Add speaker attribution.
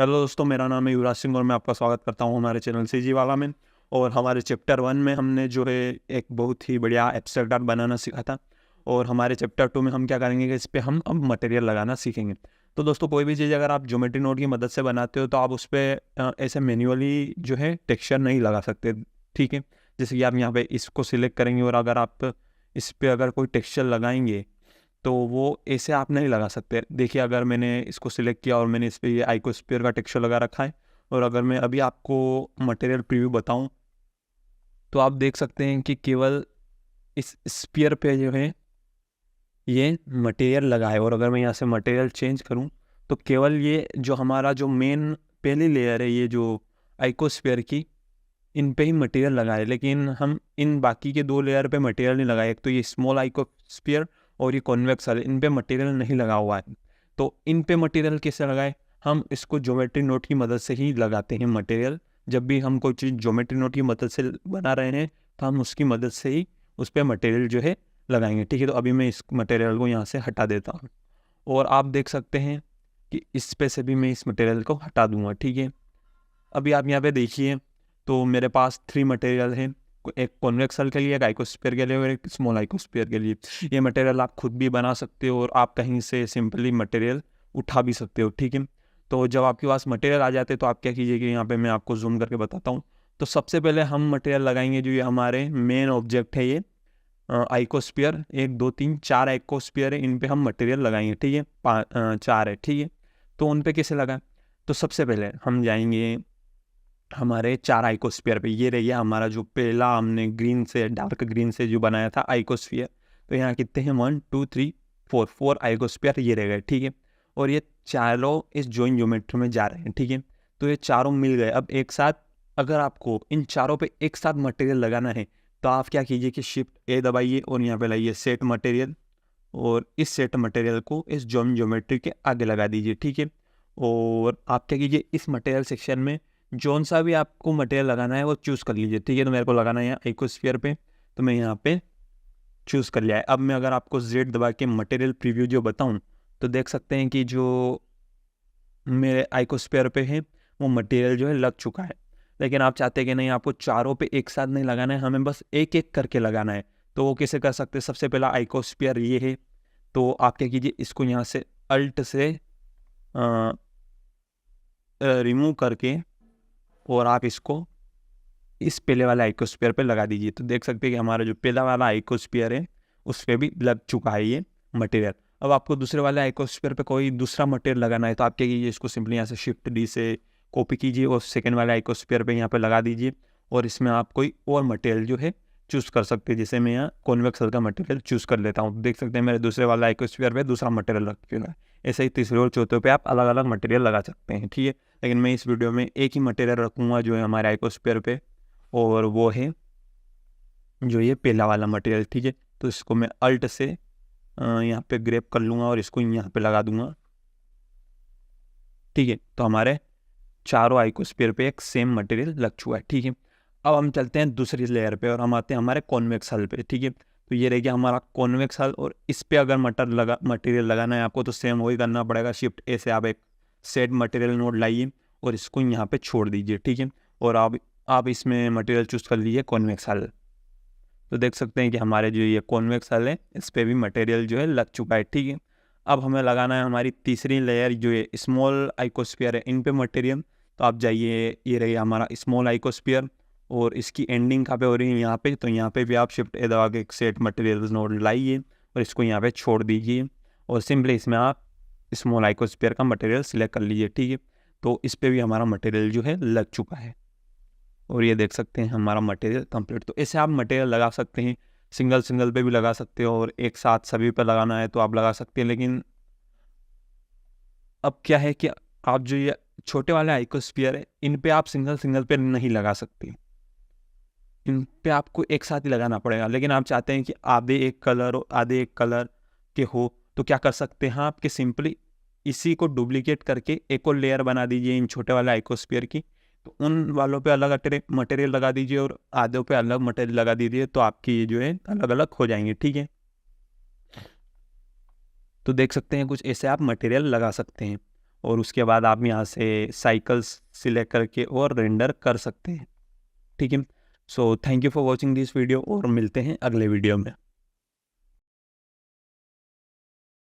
Speaker 1: Hello दोस्तों, मेरा नाम है युवराज सिंह और मैं आपका स्वागत करता हूं हमारे चैनल सीजी वाला में। और हमारे चैप्टर 1 में हमने जो है एक बहुत ही बढ़िया एब्स्ट्रैक्ट आर्ट बनाना सीखा था। और हमारे चैप्टर 2 में हम क्या करेंगे कि इस पे हम अब मटेरियल लगाना सीखेंगे। तो दोस्तों, कोई भी चीज़ अगर आप ज्योमेट्री नोट की मदद से बनाते हो तो आप उस पर ऐसे मैन्युअली जो है टेक्सचर नहीं लगा सकते। ठीक है, जैसे कि आप यहाँ पे इसको सिलेक्ट करेंगे और अगर आप इस पर अगर कोई टेक्सचर लगाएंगे तो वो ऐसे आप नहीं लगा सकते। देखिए, अगर मैंने इसको सिलेक्ट किया और मैंने इस पर ये आइकोस्फीयर का टेक्सचर लगा रखा है और अगर मैं अभी आपको मटेरियल प्रीव्यू बताऊं तो आप देख सकते हैं कि केवल इस स्फीयर पे जो है ये मटेरियल लगा है। और अगर मैं यहाँ से मटेरियल चेंज करूं तो केवल ये जो हमारा जो मेन पहली लेयर है, ये जो आइकोस्फीयर की, इन पे ही मटेरियल लगा है। लेकिन हम इन बाकी के 2 लेयर पे मटेरियल नहीं लगाए। एक तो ये स्मॉल आइकोस्फीयर और ये कॉन्वेक्स वाले, इन पे मटेरियल नहीं लगा हुआ है। तो इन पे मटेरियल कैसे लगाए? हम इसको ज्योमेट्री नोट की मदद से ही लगाते हैं मटेरियल। जब भी हम कोई चीज़ ज्योमेट्री नोट की मदद से बना रहे हैं तो हम उसकी मदद से ही उस पर मटेरियल जो है लगाएंगे। ठीक है, तो अभी मैं इस मटेरियल को यहाँ से हटा देता हूँ और आप देख सकते हैं कि इस पे से भी मैं इस मटेरियल को हटा दूंगा। ठीक है, अभी आप यहाँ पे देखिए तो मेरे पास 3 मटेरियल हैं। एक कॉन्वेक्स शेल के लिए, एक आइकोस्फीयर के लिए और एक स्मॉल आइकोस्फीयर के लिए। ये मटेरियल आप खुद भी बना सकते हो और आप कहीं से सिंपली मटेरियल उठा भी सकते हो। ठीक है, तो जब आपके पास मटेरियल आ जाते हैं तो आप क्या कीजिए कि यहाँ पे मैं आपको जूम करके बताता हूँ। तो सबसे पहले हम मटेरियल लगाएंगे जो ये हमारे मेन ऑब्जेक्ट है, ये आइकोस्फीयर। 1 2 3 4 आइकोस्फीयर है, इन पे हम मटेरियल लगाएंगे। ठीक है, 4 है। ठीक है, तो उन पे कैसे लगाएं? तो सबसे पहले हम जाएंगे हमारे 4 आइकोस्फीयर पे। ये रहिए हमारा जो पहला हमने ग्रीन से, डार्क ग्रीन से जो बनाया था आइकोस्फीयर। तो यहाँ कितने हैं? 1 2 3 4 आइकोस्फीयर ये रह गए। ठीक है, और ये चारों इस जॉइन ज्योमेट्री में जा रहे हैं। ठीक है, तो ये चारों मिल गए। अब एक साथ अगर आपको इन चारों पे एक साथ मटेरियल लगाना है तो आप क्या कीजिए कि शिफ्ट ए दबाइए और यहाँ पे लाइए सेट मटेरियल और इस सेट मटेरियल को इस जॉइन ज्योमेट्री के आगे लगा दीजिए। ठीक है, और आप क्या कीजिए इस मटेरियल सेक्शन में जौन सा भी आपको मटेरियल लगाना है वो चूज़ कर लीजिए। ठीक है, तो मेरे को लगाना है यहाँ आइकोस्फीयर पे, तो मैं यहाँ पे चूज़ कर लिया है। अब मैं अगर आपको Z दबा के मटेरियल प्रीव्यू जो बताऊँ तो देख सकते हैं कि जो मेरे आइकोस्फीयर पे है वो मटेरियल जो है लग चुका है। लेकिन आप चाहते हैं कि नहीं, आपको चारों पे एक साथ नहीं लगाना है, हमें बस एक एक करके लगाना है। तो वो कैसे कर सकते हैं? सबसे पहला आइकोस्फीयर ये है, तो आप क्या कीजिए इसको यहाँ से अल्ट से रिमूव करके और आप इसको इस पहले वाला आइकोस्फीयर पे लगा दीजिए। तो देख सकते हैं कि हमारा जो पहला वाला आइकोस्फीयर है उस पर भी लग चुका है ये मटेरियल। अब आपको दूसरे वाले आइकोस्फीयर पे कोई दूसरा मटेरियल लगाना है तो आप क्या कीजिए, इसको सिंपली यहाँ से शिफ्ट डी से कॉपी कीजिए और सेकेंड वाले आइकोस्फीयर पे यहाँ पे लगा दीजिए। और इसमें आप कोई और मटेरियल जो है चूज़ कर सकते हैं। जैसे मैं यहाँ कॉन्वेक्स शेल का मटेरियल चूज़ कर लेता हूँ। देख सकते हैं मेरे दूसरे वाला आइकोस्फीयर पे दूसरा मटेरियल लग चुका है। ऐसे ही तीसरे और चौथे पे आप अलग अलग मटेरियल लगा सकते हैं। ठीक है, लेकिन मैं इस वीडियो में एक ही मटेरियल रखूँगा जो है हमारे आइकोस्फीयर पे, और वो है जो ये पहला वाला मटेरियल। ठीक है, तो इसको मैं अल्ट से यहाँ पे ग्रैब कर लूँगा और इसको यहाँ पे लगा दूँगा। ठीक है, तो हमारे चारों आइकोस्फीयर पे एक सेम मटेरियल लग चुका है। ठीक है, अब हम चलते हैं दूसरी लेयर पे और हम आते हैं हमारे कॉन्वेक्स शेल पे। ठीक है, तो ये रह गया हमारा कॉन्वेक्स शेल और इस पे अगर मटेरियल लगाना है आपको तो सेम वही करना पड़ेगा। शिफ्ट ए से आप एक सेट मटेरियल नोड लाइए और इसको यहाँ पे छोड़ दीजिए। ठीक है, और आप इसमें मटेरियल चूज़ कर लीजिए कॉन्वेक्स शेल। तो देख सकते हैं कि हमारे जो ये कॉन्वेक्स शेल है इस पर भी मटेरियल जो है लग चुका है। ठीक है, अब हमें लगाना है हमारी तीसरी लेयर जो है स्मॉल आइकोस्फीयर है, इन पे मटेरियल। तो आप जाइए, ये रही हमारा स्मॉल आइकोस्फीयर और इसकी एंडिंग कहाँ पे हो रही है? यहाँ पे। तो यहाँ पे भी आप शिफ्ट ए दबा के एक सेट मटेरियल नोड लाइए और इसको यहाँ पे छोड़ दीजिए और सिंपली इसमें आप स्मॉल आइकोस्फीयर का मटेरियल सिलेक्ट कर लीजिए। ठीक है, तो इस पर भी हमारा मटेरियल जो है लग चुका है और ये देख सकते हैं हमारा मटेरियल कंप्लीट। तो ऐसे आप मटेरियल लगा सकते हैं, सिंगल सिंगल पे भी लगा सकते हो और एक साथ सभी पे लगाना है तो आप लगा सकते हैं। लेकिन अब क्या है कि आप जो ये छोटे वाले आइकोस्फीयर है इन पे आप सिंगल सिंगल पे नहीं लगा सकते, इन पे आपको एक साथ ही लगाना पड़ेगा। लेकिन आप चाहते हैं कि आधे एक कलर और आधे एक कलर के हो तो क्या कर सकते हैं आप कि सिंपली इसी को डुप्लीकेट करके एक और लेयर बना दीजिए इन छोटे वाले आइकोस्फीयर की। तो उन वालों पे अलग मटेरियल लगा दीजिए और आधे पे अलग मटेरियल लगा दीजिए, तो आपकी ये जो है अलग अलग हो जाएंगे। ठीक है, तो देख सकते हैं कुछ ऐसे आप मटेरियल लगा सकते हैं। और उसके बाद आप यहाँ से साइकिल्स सिलेक्ट करके और रेंडर कर सकते हैं। ठीक है, so thank you for watching this video और मिलते हैं अगले वीडियो में।